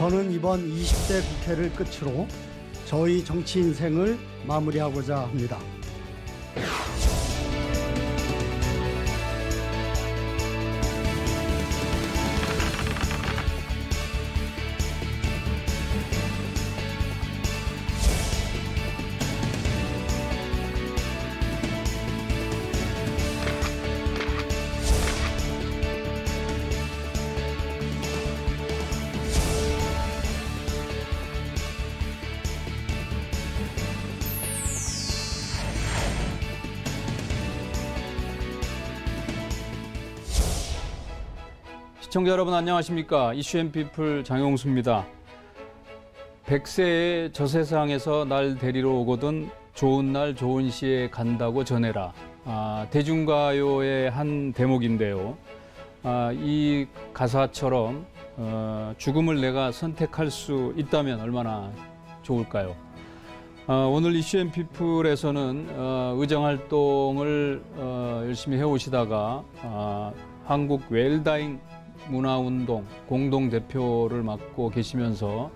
저는 이번 20대 국회를 끝으로 저희 정치 인생을 마무리하고자 합니다. 시청자 여러분 안녕하십니까? 이슈앤피플 장용수입니다. 100세의 저 세상에서 날 데리러 오거든 좋은 날 좋은 시에 간다고 전해라. 대중가요의 한 대목인데요. 이 가사처럼 죽음을 내가 선택할 수 있다면 얼마나 좋을까요? 오늘 이슈앤피플에서는 의정활동을 열심히 해오시다가 한국 웰다잉 문화운동 공동대표를 맡고 계시면서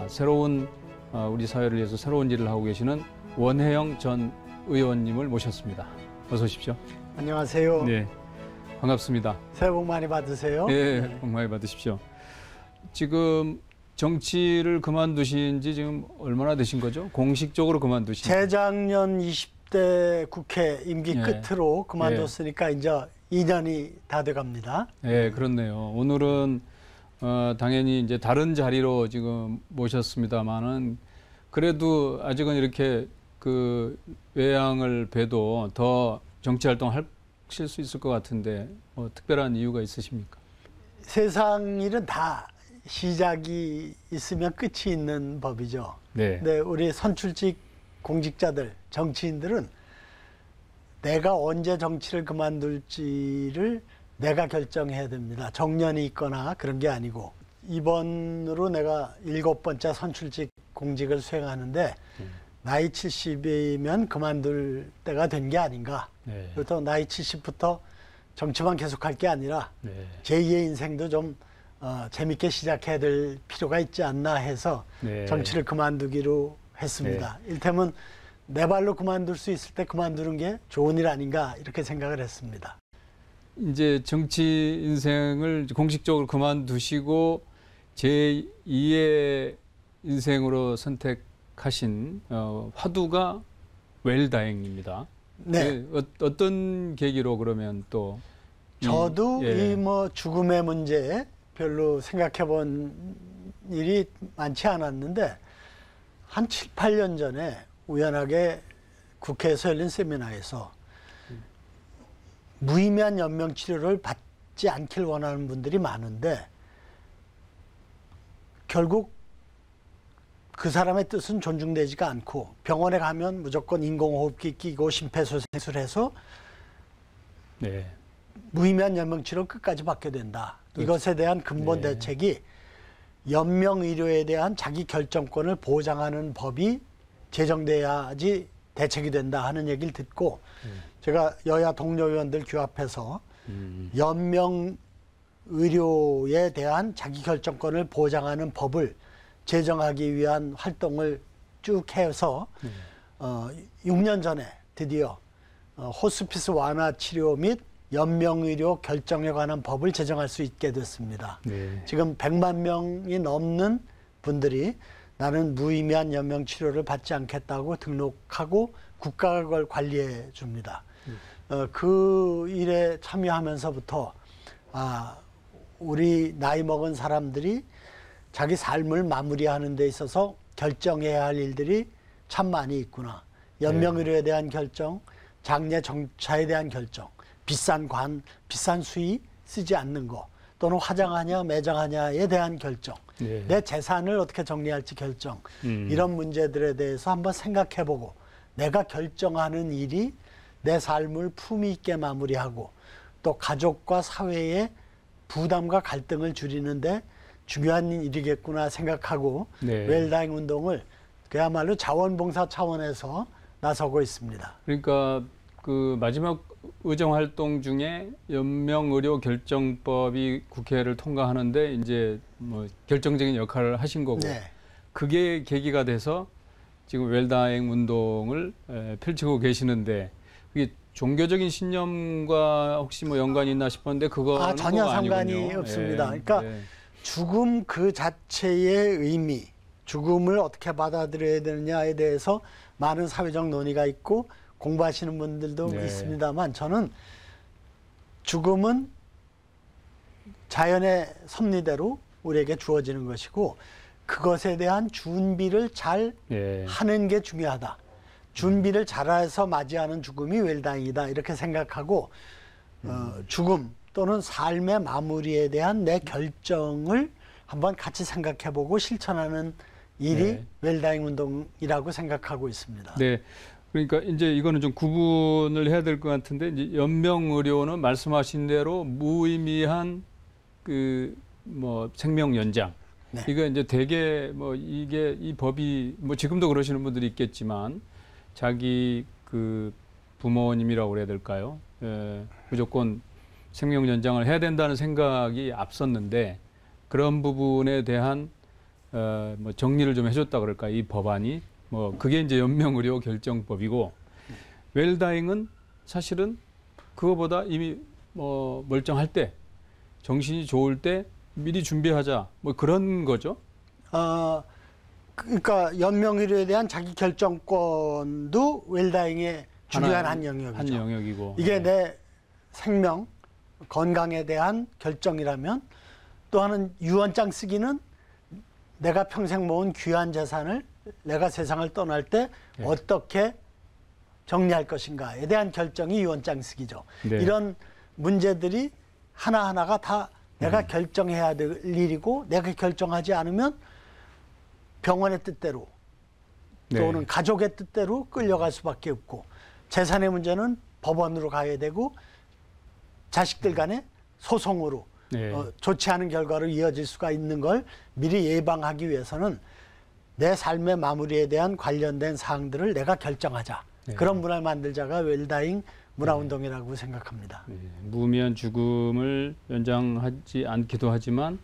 새로운 우리 사회를 위해서 새로운 일을 하고 계시는 원혜영 전 의원님을 모셨습니다. 어서 오십시오. 안녕하세요. 네, 반갑습니다. 새해 복 많이 받으세요. 네, 복 많이 받으십시오. 지금 정치를 그만두신 지 지금 얼마나 되신 거죠? 공식적으로 그만두신 지? 재작년 20대 국회 임기 끝으로 그만뒀으니까 이제 2년이 다 돼갑니다. 네, 그렇네요. 오늘은 당연히 이제 다른 자리로 지금 모셨습니다만은 그래도 아직은 이렇게 그 외양을 봬도 더 정치 활동 하실 수 있을 것 같은데 뭐 특별한 이유가 있으십니까? 세상 일은 다 시작이 있으면 끝이 있는 법이죠. 네. 근데 우리 선출직 공직자들, 정치인들은 내가 언제 정치를 그만둘지를 내가 결정해야 됩니다. 정년이 있거나 그런 게 아니고 이번으로 내가 7번째 선출직 공직을 수행하는데 나이 70이면 그만둘 때가 된 게 아닌가. 네. 그렇다고 나이 70부터 정치만 계속할 게 아니라 네. 제2의 인생도 좀 재밌게 시작해야 될 필요가 있지 않나 해서 네. 정치를 그만두기로 했습니다. 일테면 내 발로 그만둘 수 있을 때 그만두는 게 좋은 일 아닌가 이렇게 생각을 했습니다. 이제 정치 인생을 공식적으로 그만두시고 제2의 인생으로 선택하신 화두가 웰다잉입니다. 네. 어떤 계기로 그러면 또 저도 이 뭐 죽음의 문제 별로 생각해 본 일이 많지 않았는데 한 7, 8년 전에 우연하게 국회에서 열린 세미나에서 무의미한 연명치료를 받지 않길 원하는 분들이 많은데 결국 그 사람의 뜻은 존중되지가 않고 병원에 가면 무조건 인공호흡기 끼고 심폐소생술을 해서 무의미한 연명치료를 끝까지 받게 된다. 이것에 대한 근본 대책이 연명의료에 대한 자기 결정권을 보장하는 법이 제정돼야지 대책이 된다 하는 얘기를 듣고 제가 여야 동료 의원들 규합해서 연명의료에 대한 자기 결정권을 보장하는 법을 제정하기 위한 활동을 쭉 해서 6년 전에 드디어 호스피스 완화 치료 및 연명의료 결정에 관한 법을 제정할 수 있게 됐습니다. 지금 100만 명이 넘는 분들이 나는 무의미한 연명치료를 받지 않겠다고 등록하고 국가가 그걸 관리해 줍니다. 그 일에 참여하면서부터 우리 나이 먹은 사람들이 자기 삶을 마무리하는 데 있어서 결정해야 할 일들이 참 많이 있구나. 연명의료에 대한 결정, 장례 정차에 대한 결정, 비싼 수의 쓰지 않는 거, 또는 화장하냐 매장하냐에 대한 결정, 내 재산을 어떻게 정리할지 결정, 이런 문제들에 대해서 한번 생각해보고 내가 결정하는 일이 내 삶을 품위 있게 마무리하고 또 가족과 사회의 부담과 갈등을 줄이는데 중요한 일이겠구나 생각하고 웰다잉 운동을 그야말로 자원봉사 차원에서 나서고 있습니다. 그러니까 그 마지막 의정활동 중에 연명의료 결정법이 국회를 통과하는데 이제 뭐 결정적인 역할을 하신 거고 네. 그게 계기가 돼서 지금 웰다잉 운동을 펼치고 계시는데 그게 종교적인 신념과 혹시 뭐 연관이 있나 싶었는데 그거는 전혀 뭐 상관이 아니군요. 없습니다. 예, 그러니까 예. 죽음 그 자체의 의미, 죽음을 어떻게 받아들여야 되느냐에 대해서 많은 사회적 논의가 있고 공부하시는 분들도 네. 있습니다만 저는 죽음은 자연의 섭리대로 우리에게 주어지는 것이고 그것에 대한 준비를 잘 예. 하는 게 중요하다. 준비를 잘해서 맞이하는 죽음이 웰다잉이다. 이렇게 생각하고 죽음 또는 삶의 마무리에 대한 내 결정을 한번 같이 생각해보고 실천하는 일이 네. 웰다잉 운동이라고 생각하고 있습니다. 네. 그러니까 이제 이거는 좀 구분을 해야 될 것 같은데 이제 연명의료는 말씀하신 대로 무의미한 그 뭐 생명 연장. 네. 이거 이제 되게 뭐 이게 이 법이 뭐 지금도 그러시는 분들이 있겠지만 자기 그 부모님이라고 그래야 될까요? 무조건 생명 연장을 해야 된다는 생각이 앞섰는데 그런 부분에 대한 뭐 정리를 좀 해줬다 그럴까 이 법안이 뭐 그게 이제 연명의료 결정법이고 웰다잉은 사실은 그거보다 이미 뭐 멀쩡할 때 정신이 좋을 때 미리 준비하자 뭐 그런 거죠. 그러니까 연명의료에 대한 자기 결정권도 웰다잉의 중요한 한 영역이죠. 한 영역이고 이게 네. 내 생명, 건강에 대한 결정이라면 또 하나는 유언장 쓰기는 내가 평생 모은 귀한 재산을 내가 세상을 떠날 때 네. 어떻게 정리할 것인가에 대한 결정이 유언장 쓰기죠. 네. 이런 문제들이 하나하나가 다 내가 결정해야 될 일이고 내가 결정하지 않으면 병원의 뜻대로 또는 네. 가족의 뜻대로 끌려갈 수밖에 없고 재산의 문제는 법원으로 가야 되고 자식들 간의 소송으로 네. 좋지 않은 결과로 이어질 수가 있는 걸 미리 예방하기 위해서는 내 삶의 마무리에 대한 관련된 사항들을 내가 결정하자. 네. 그런 문화를 만들자가 웰다잉 문화운동이라고 생각합니다. 네. 무의미한 죽음을 연장하지 않기도 하지만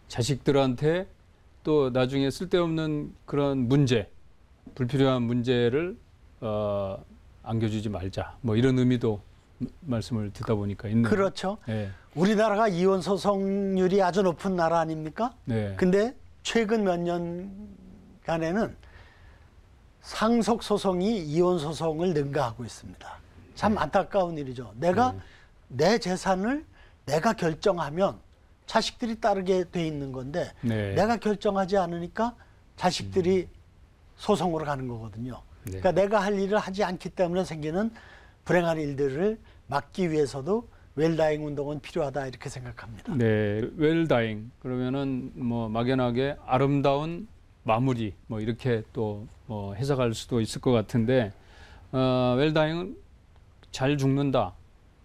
자식들한테 또 나중에 쓸데없는 그런 문제, 불필요한 문제를 안겨주지 말자. 뭐 이런 의미도 말씀을 듣다 보니까 있네요. 그렇죠. 네. 우리나라가 이혼 소송률이 아주 높은 나라 아닙니까? 네. 근데 최근 몇 년간에는 상속 소송이 이혼 소송을 능가하고 있습니다. 참 안타까운 일이죠. 내가 내 재산을 내가 결정하면 자식들이 따르게 돼 있는 건데 네. 내가 결정하지 않으니까 자식들이 소송으로 가는 거거든요. 네. 그러니까 내가 할 일을 하지 않기 때문에 생기는 불행한 일들을 막기 위해서도 웰다잉 운동은 필요하다 이렇게 생각합니다. 네, 웰다잉 그러면은 뭐 막연하게 아름다운 마무리 뭐 이렇게 또 뭐 해석할 수도 있을 것 같은데 웰다잉은 잘 죽는다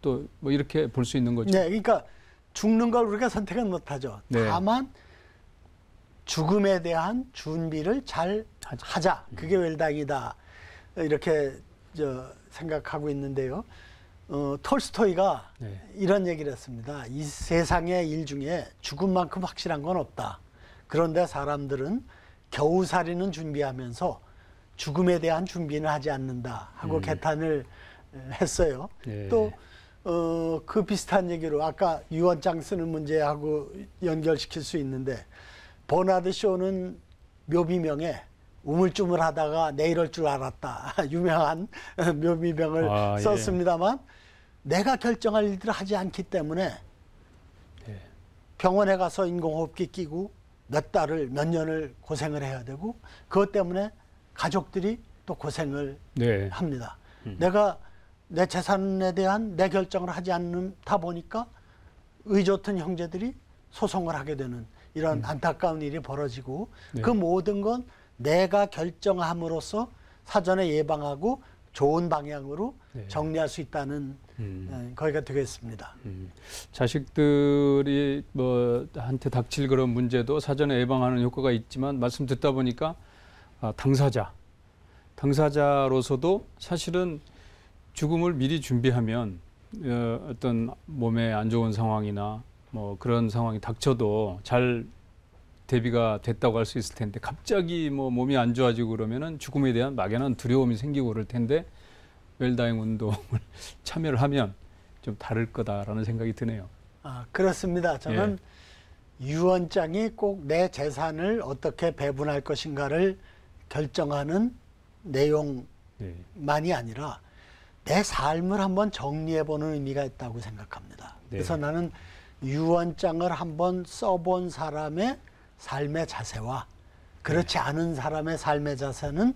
또 뭐 이렇게 볼 수 있는 거죠. 네, 그러니까 죽는 걸 우리가 선택은 못하죠. 네. 다만 죽음에 대한 준비를 잘 하자. 그게 웰다잉이다. 이렇게 생각하고 있는데요. 톨스토이가 네. 이런 얘기를 했습니다. 이 세상의 일 중에 죽음만큼 확실한 건 없다. 그런데 사람들은 겨우살이는 준비하면서 죽음에 대한 준비는 하지 않는다 하고 개탄을 했어요. 네. 또 그 비슷한 얘기로 아까 유언장 쓰는 문제하고 연결시킬 수 있는데 버나드 쇼는 묘비명에 우물쭈물하다가 내 이럴 줄 알았다. 유명한 묘비명을 썼습니다만 내가 결정할 일들을 하지 않기 때문에 네. 병원에 가서 인공호흡기 끼고 몇 달을 몇 년을 고생을 해야 되고 그것 때문에 가족들이 또 고생을 네. 합니다. 내가 내 재산에 대한 내 결정을 하지 않다 보니까 의좋던 형제들이 소송을 하게 되는 이런 안타까운 일이 벌어지고 네. 그 모든 건 내가 결정함으로써 사전에 예방하고 좋은 방향으로 네. 정리할 수 있다는 거기가 되겠습니다. 자식들이 뭐 한테 닥칠 그런 문제도 사전에 예방하는 효과가 있지만 말씀 듣다 보니까 당사자로서도 사실은 죽음을 미리 준비하면 어떤 몸에 안 좋은 상황이나 뭐 그런 상황이 닥쳐도 잘 대비가 됐다고 할 수 있을 텐데 갑자기 뭐 몸이 안 좋아지고 그러면은 죽음에 대한 막연한 두려움이 생기고 그럴 텐데 웰다잉 운동을 참여를 하면 좀 다를 거다라는 생각이 드네요. 그렇습니다. 저는 유언장이 꼭 내 재산을 어떻게 배분할 것인가를 결정하는 내용만이 아니라 내 삶을 한번 정리해보는 의미가 있다고 생각합니다. 그래서 나는 유언장을 한번 써본 사람의 삶의 자세와 그렇지 않은 사람의 삶의 자세는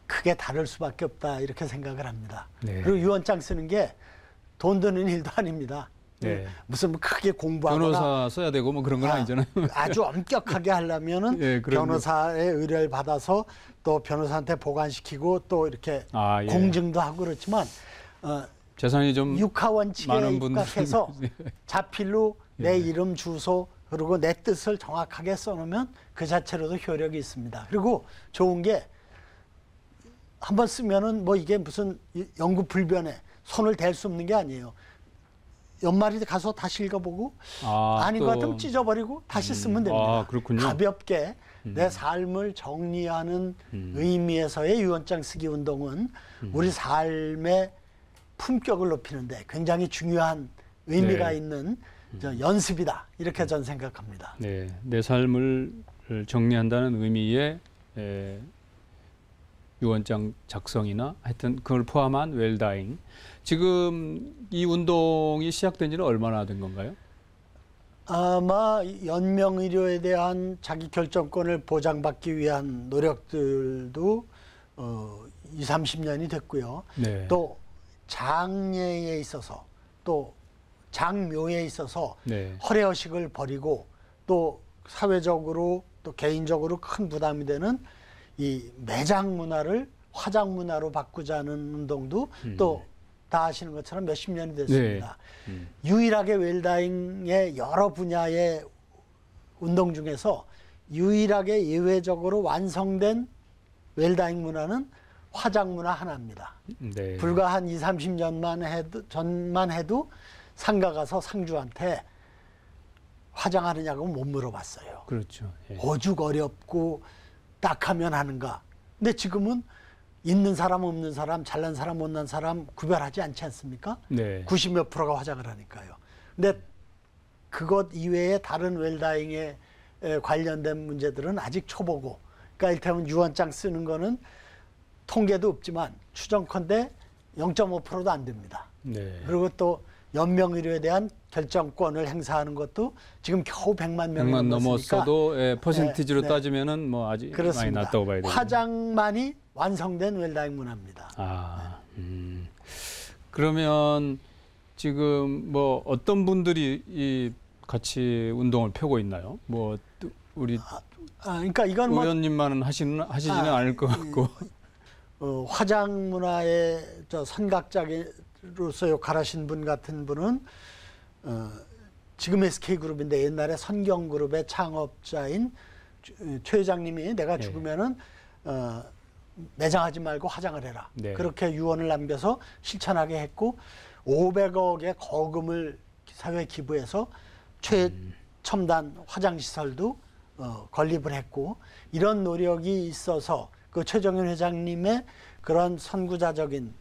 크게 다를 수밖에 없다 이렇게 생각을 합니다. 그리고 유언장 쓰는 게 돈 드는 일도 아닙니다. 무슨 크게 공부하거나 변호사 써야 되고 뭐 그런 건 아니잖아요. 아주 엄격하게 하려면은 변호사의 의뢰를 받아서 또 변호사한테 보관시키고 또 이렇게 공증도 하고 그렇지만 재산이 좀 육하 원칙에 입각해서 자필로 내 이름, 주소 그리고 내 뜻을 정확하게 써놓으면 그 자체로도 효력이 있습니다. 그리고 좋은 게 한번 쓰면은 뭐 이게 무슨 영구불변에 손을 댈 수 없는 게 아니에요. 연말에 가서 다시 읽어보고 아닌 것 같으면 찢어버리고 다시 쓰면 됩니다. 그렇군요. 가볍게 내 삶을 정리하는 의미에서의 유언장 쓰기 운동은 우리 삶의 품격을 높이는데 굉장히 중요한 의미가 있는 연습이다. 이렇게 저는 생각합니다. 내 삶을 정리한다는 의미의 유언장 작성이나 하여튼 그걸 포함한 웰다잉. 지금 이 운동이 시작된 지는 얼마나 된 건가요? 아마 연명의료에 대한 자기 결정권을 보장받기 위한 노력들도 20, 30년이 됐고요. 또 장례에 있어서 또 장묘에 있어서 허례허식을 버리고 또 사회적으로 또 개인적으로 큰 부담이 되는 이 매장 문화를 화장 문화로 바꾸자는 운동도 또 다 아시는 것처럼 몇십 년이 됐습니다. 유일하게 웰다잉의 여러 분야의 운동 중에서 유일하게 예외적으로 완성된 웰다잉 문화는 화장 문화 하나입니다. 불과 한 20, 30년만 전만 해도 상가 가서 상주한테 화장하느냐고 못 물어봤어요. 그렇죠. 오죽 어렵고 딱하면 하는가. 근데 지금은 있는 사람 없는 사람 잘난 사람 못난 사람 구별하지 않지 않습니까? 90몇 %가 화장을 하니까요. 근데 그것 이외에 다른 웰다잉에 관련된 문제들은 아직 초보고, 그러니까 이를테면 유언장 쓰는 거는 통계도 없지만 추정컨대 0.5%도 안 됩니다. 그리고 또 연명의료에 대한 결정권을 행사하는 것도 지금 겨우 100만 명이 넘었어도 퍼센티지로 따지면은 뭐 아직 많이 낮다고 봐야 되겠네요. 화장만이 완성된 웰다잉 문화입니다. 그러면 지금 뭐 어떤 분들이 이 같이 운동을 펴고 있나요? 뭐 우리 그러니까 이건 의원님만은 하시지는 않을 것 같고. 화장 문화의 선각자로서 역할하신 분 같은 분은 지금 SK그룹인데 옛날에 선경그룹의 창업자인 최 회장님이 내가 죽으면은 매장하지 말고 화장을 해라. 그렇게 유언을 남겨서 실천하게 했고 500억의 거금을 사회에 기부해서 최첨단 화장시설도 건립을 했고 이런 노력이 있어서 그 최정현 회장님의 그런 선구자적인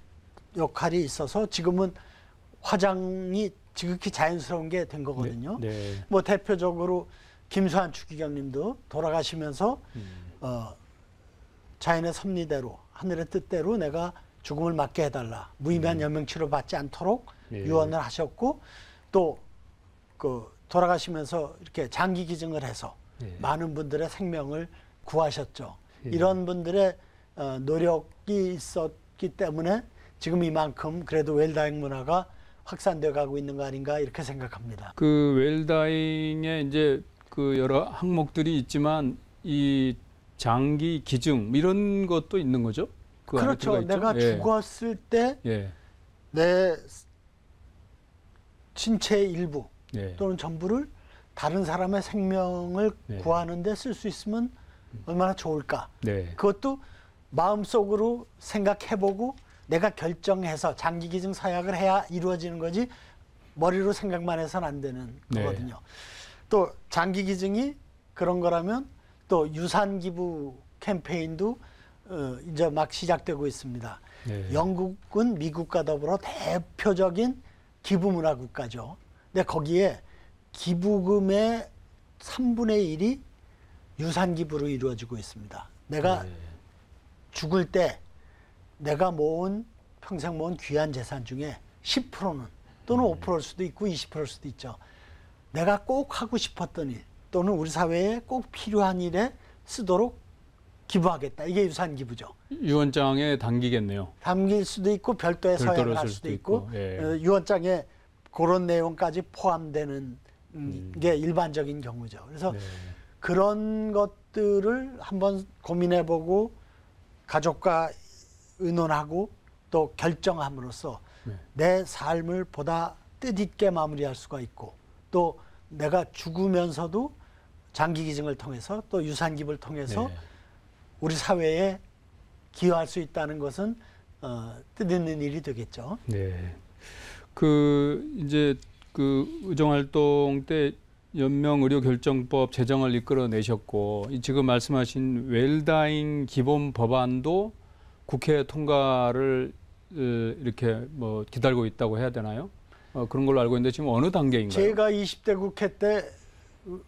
역할이 있어서 지금은 화장이 지극히 자연스러운 게 된 거거든요. 뭐 대표적으로 김수환 추기경님도 돌아가시면서 자연의 섭리대로 하늘의 뜻대로 내가 죽음을 맞게 해달라. 무의미한 연명치료 받지 않도록 유언을 하셨고 또 그 돌아가시면서 이렇게 장기 기증을 해서 많은 분들의 생명을 구하셨죠. 이런 분들의 노력이 있었기 때문에 지금 이만큼 그래도 웰다잉 문화가 확산되어 가고 있는 거 아닌가 이렇게 생각합니다. 그 웰다잉에 이제 그 여러 항목들이 있지만 이 장기 기증 이런 것도 있는 거죠? 그 그렇죠. 내가 죽었을 때 내 신체의 일부 또는 전부를 다른 사람의 생명을 구하는 데 쓸 수 있으면 얼마나 좋을까. 그것도 마음속으로 생각해보고 내가 결정해서 장기 기증 서약을 해야 이루어지는 거지 머리로 생각만 해서는 안 되는 거거든요. 또 장기 기증이 그런 거라면 또 유산 기부 캠페인도 이제 막 시작되고 있습니다. 네. 영국은 미국과 더불어 대표적인 기부 문화 국가죠. 근데 거기에 기부금의 3분의 1이 유산 기부로 이루어지고 있습니다. 내가 네. 죽을 때 내가 평생 모은 귀한 재산 중에 10%는 또는 5%일 수도 있고 20%일 수도 있죠. 내가 꼭 하고 싶었던 일 또는 우리 사회에 꼭 필요한 일에 쓰도록 기부하겠다. 이게 유산 기부죠. 유언장에 담기겠네요. 담길 수도 있고 별도의 서약을 할 수도 있고 예. 유언장에 그런 내용까지 포함되는 게 일반적인 경우죠. 그래서 네. 그런 것들을 한번 고민해보고 가족과 의논하고 또 결정함으로써 네. 내 삶을 보다 뜻있게 마무리할 수가 있고 또 내가 죽으면서도 장기기증을 통해서 또 유산기부를 통해서 네. 우리 사회에 기여할 수 있다는 것은 뜻있는 일이 되겠죠. 네. 이제 의정활동 때 연명의료결정법 제정을 이끌어내셨고 지금 말씀하신 웰다잉 기본 법안도 국회 통과를 이렇게 기다리고 있다고 해야 되나요? 그런 걸로 알고 있는데 지금 어느 단계인가요? 제가 20대 국회 때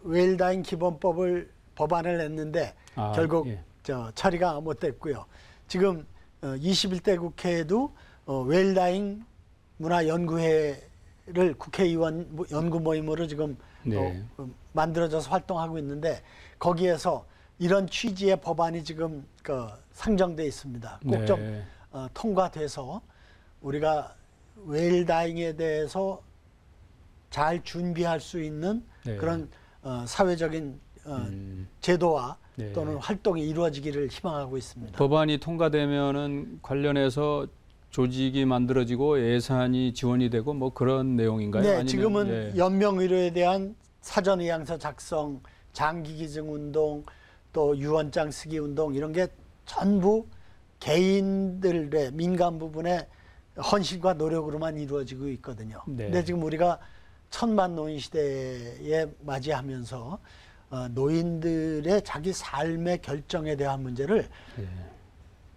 웰다잉 기본법을 법안을 냈는데 결국 예. 처리가 못 됐고요. 지금 21대 국회에도 웰다잉 문화연구회를 국회의원 연구 모임으로 지금 네. 만들어져서 활동하고 있는데 거기에서 이런 취지의 법안이 지금 상정돼 있습니다. 꼭 좀 네. 통과돼서 우리가 웰다잉에 대해서 잘 준비할 수 있는 네. 그런 사회적인 제도와 네. 또는 활동이 이루어지기를 희망하고 있습니다. 법안이 통과되면은 관련해서 조직이 만들어지고 예산이 지원이 되고 그런 내용인가요? 네, 아니면, 지금은 예. 연명의료에 대한 사전의향서 작성, 장기기증 운동, 또 유언장 쓰기 운동 이런 게 전부 개인들의 민간 부분의 헌신과 노력으로만 이루어지고 있거든요. 네. 근데 지금 우리가 천만 노인 시대에 맞이하면서 노인들의 자기 삶의 결정에 대한 문제를 네.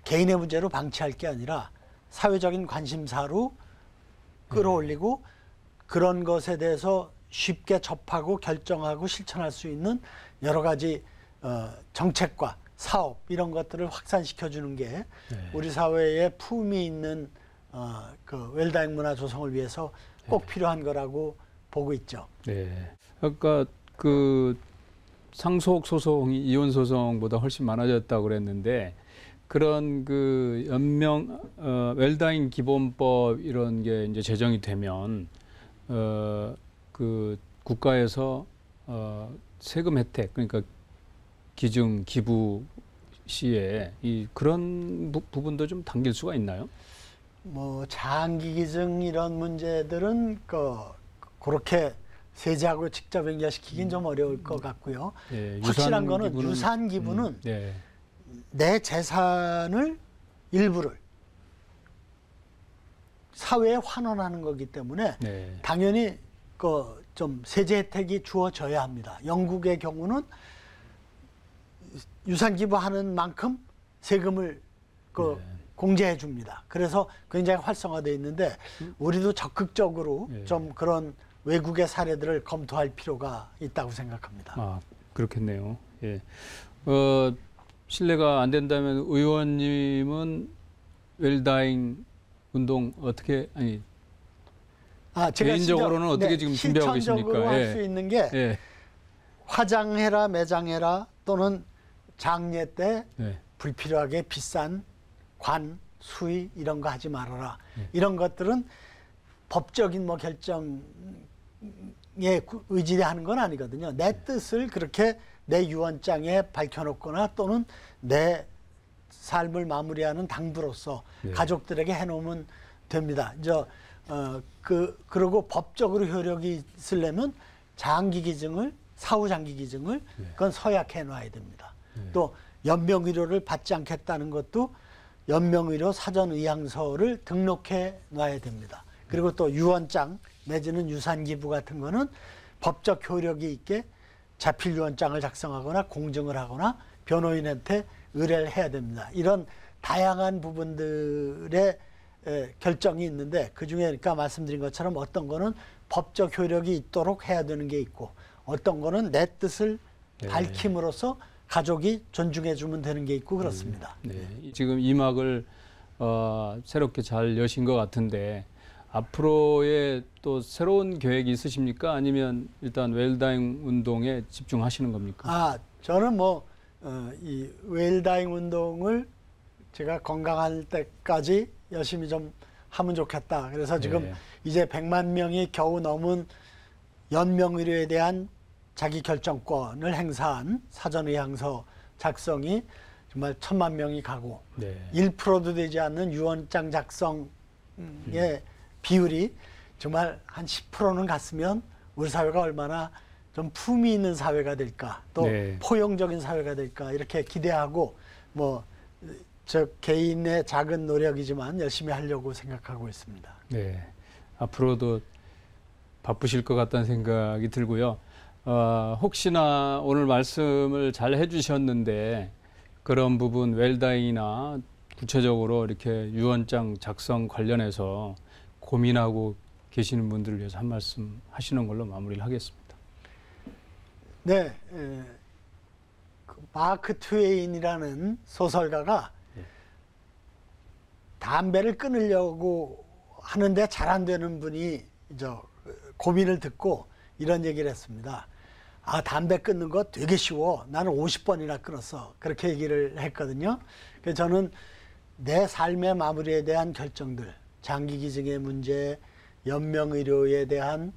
개인의 문제로 방치할 게 아니라 사회적인 관심사로 끌어올리고 그런 것에 대해서 쉽게 접하고 결정하고 실천할 수 있는 여러 가지 정책과 사업 이런 것들을 확산시켜 주는 게 우리 사회에 품위 있는 웰다잉 문화 조성을 위해서 꼭 필요한 거라고 보고 있죠. 네. 아까 상속 소송이 이혼 소송보다 훨씬 많아졌다고 그랬는데 그런 웰다잉 기본법 이런 게 이제 제정이 되면 국가에서 세금 혜택 그러니까 기증 기부 시에 그런 부분도 좀 당길 수가 있나요? 장기기증 이런 문제들은 그렇게 세제하고 직접 연결시키긴 좀 어려울 것 같고요. 네, 확실한 거는 유산 기부는 네. 내 재산을 일부를 사회에 환원하는 거기 때문에 네. 당연히 좀 세제 혜택이 주어져야 합니다. 영국의 경우는 유산 기부하는 만큼 세금을 공제해 줍니다. 그래서 굉장히 활성화되어 있는데 우리도 적극적으로 좀 그런 외국의 사례들을 검토할 필요가 있다고 생각합니다. 그렇겠네요. 예. 실례가 안 된다면 의원님은 웰다잉 운동 제가 개인적으로는 어떻게 지금 준비하고 계십니까? 실천적으로 할 수 있는 게 화장해라 매장해라 또는 장례 때 불필요하게 비싼 관, 수의 이런 거 하지 말아라. 이런 것들은 법적인 결정에 의지하는 건 아니거든요. 내 뜻을 그렇게 내 유언장에 밝혀놓거나 또는 내 삶을 마무리하는 당부로서 가족들에게 해놓으면 됩니다. 그리고 법적으로 효력이 있으려면 장기기증을 사후 장기기증을 그건 서약해 놔야 됩니다. 또 연명의료를 받지 않겠다는 것도 연명의료 사전의향서를 등록해 놔야 됩니다. 그리고 또 유언장 내지는 유산기부 같은 거는 법적 효력이 있게 자필 유언장을 작성하거나 공증을 하거나 변호인한테 의뢰를 해야 됩니다. 이런 다양한 부분들의 결정이 있는데 그중에 그러니까 말씀드린 것처럼 어떤 거는 법적 효력이 있도록 해야 되는 게 있고 어떤 거는 내 뜻을 밝힘으로써 가족이 존중해 주면 되는 게 있고 그렇습니다. 네. 지금 이 막을 새롭게 잘 여신 것 같은데 앞으로의 또 새로운 계획이 있으십니까? 아니면 일단 웰다잉 운동에 집중하시는 겁니까? 저는 이 웰다잉 운동을 제가 건강할 때까지 열심히 좀 하면 좋겠다. 그래서 지금 이제 100만 명이 겨우 넘은 연명의료에 대한 자기 결정권을 행사한 사전의향서 작성이 정말 1000만 명이 가고 1%도 되지 않는 유언장 작성의 비율이 정말 한 10%는 갔으면 우리 사회가 얼마나 좀 품위 있는 사회가 될까, 또 포용적인 사회가 될까 이렇게 기대하고 저 개인의 작은 노력이지만 열심히 하려고 생각하고 있습니다. 네, 앞으로도 바쁘실 것 같다는 생각이 들고요. 혹시나 오늘 말씀을 잘 해주셨는데 그런 부분 웰다잉이나 구체적으로 이렇게 유언장 작성 관련해서 고민하고 계시는 분들을 위해서 한 말씀 하시는 걸로 마무리를 하겠습니다. 네, 마크 트웨인이라는 소설가가 담배를 끊으려고 하는데 잘 안 되는 분이 고민을 듣고 이런 얘기를 했습니다. 담배 끊는 거 되게 쉬워. 나는 50번이나 끊었어. 그렇게 얘기를 했거든요. 그래서 저는 내 삶의 마무리에 대한 결정들, 장기 기증의 문제, 연명의료에 대한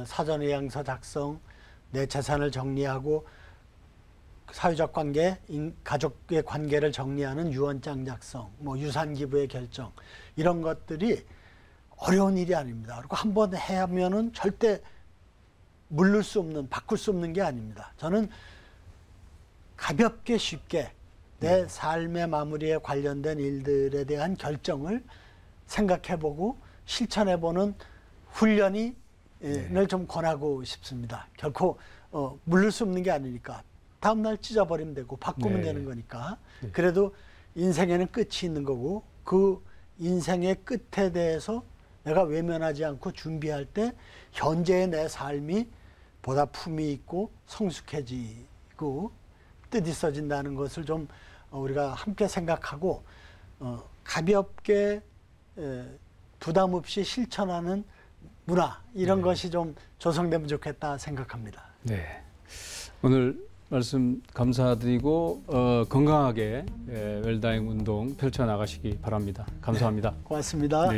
사전의향서 작성, 내 재산을 정리하고 사회적 관계, 가족의 관계를 정리하는 유언장 작성, 유산 기부의 결정, 이런 것들이 어려운 일이 아닙니다. 그리고 한번 하면은 절대 물를 수 없는, 바꿀 수 없는 게 아닙니다. 저는 가볍게 쉽게 내 삶의 마무리에 관련된 일들에 대한 결정을 생각해보고 실천해보는 훈련을 좀 권하고 싶습니다. 결코 물을 수 없는 게 아니니까 다음날 찢어버리면 되고 바꾸면 되는 거니까. 그래도 인생에는 끝이 있는 거고 그 인생의 끝에 대해서 내가 외면하지 않고 준비할 때 현재의 내 삶이 보다 품위 있고 성숙해지고 뜻있어진다는 것을 좀 우리가 함께 생각하고 가볍게 부담 없이 실천하는 문화, 이런 것이 좀 조성되면 좋겠다 생각합니다. 네, 오늘 말씀 감사드리고 건강하게 웰다잉 운동 펼쳐나가시기 바랍니다. 감사합니다. 고맙습니다.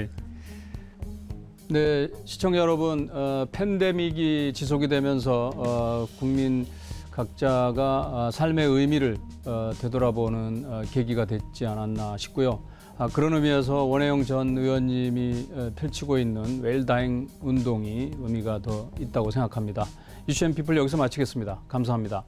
네, 시청자 여러분, 팬데믹이 지속이 되면서 국민 각자가 삶의 의미를 되돌아보는 계기가 됐지 않았나 싶고요. 그런 의미에서 원혜영 전 의원님이 펼치고 있는 웰다잉 운동이 의미가 더 있다고 생각합니다. 이슈 앤 피플 여기서 마치겠습니다. 감사합니다.